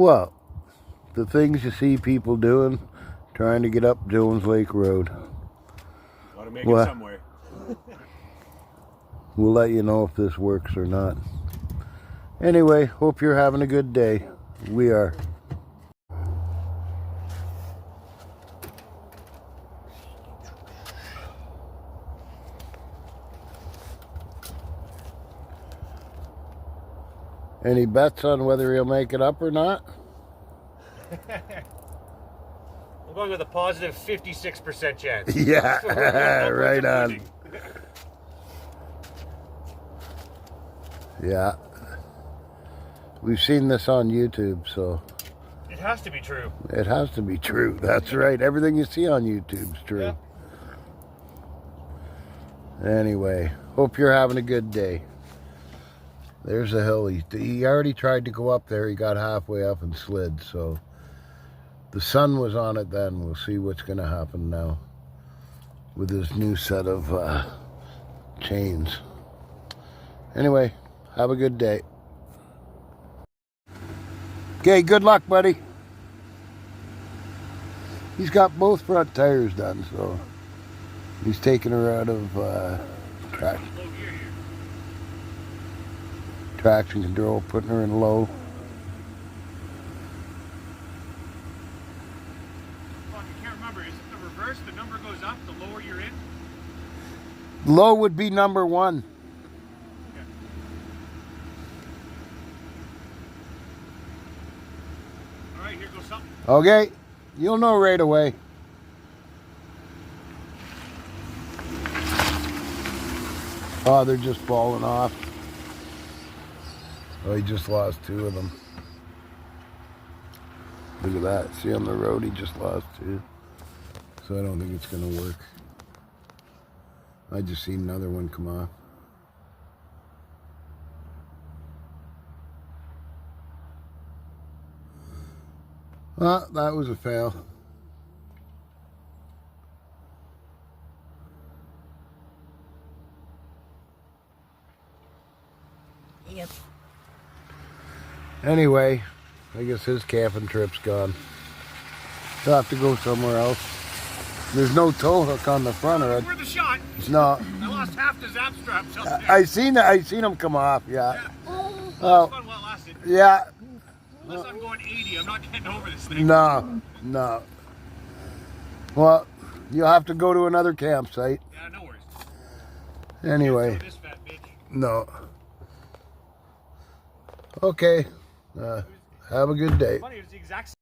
Well, the things you see people doing, trying to get up Jones Lake Road. Gotta make it somewhere. We'll let you know if this works or not. Anyway, hope you're having a good day. We are. Any bets on whether he'll make it up or not? I'm going with a positive 56% chance. Yeah, right on. Yeah. We've seen this on YouTube, so... It has to be true. It has to be true. That's right. Everything you see on YouTube's true. Yeah. Anyway, hope you're having a good day. There's a hill. He already tried to go up there. He got halfway up and slid, so... The sun was on it then. We'll see what's going to happen now with this new set of chains. Anyway, have a good day. Okay, good luck, buddy. He's got both front tires done, so he's taking her out of traction control, putting her in low. The number goes up, the lower you're in? Low would be number 1. Okay. Alright, here goes something. Okay, you'll know right away. Oh, they're just falling off. Oh, he just lost 2 of them. Look at that. See on the road, he just lost 2. So I don't think it's going to work. I just seen another one come off. Well, that was a fail. Yep. Anyway, I guess his camping trip's gone. He'll have to go somewhere else. There's no tow hook on the front of it. Worth a shot. No. I lost half the zap straps up there. I seen him come off, yeah. Oh, Oh, fun while it lasted. yeah. Unless I'm going 80, I'm not getting over this thing. No. Well, you'll have to go to another campsite. Yeah, no worries. Anyway. This fat bitch. No. Okay. Have a good day. Funny, it's the exact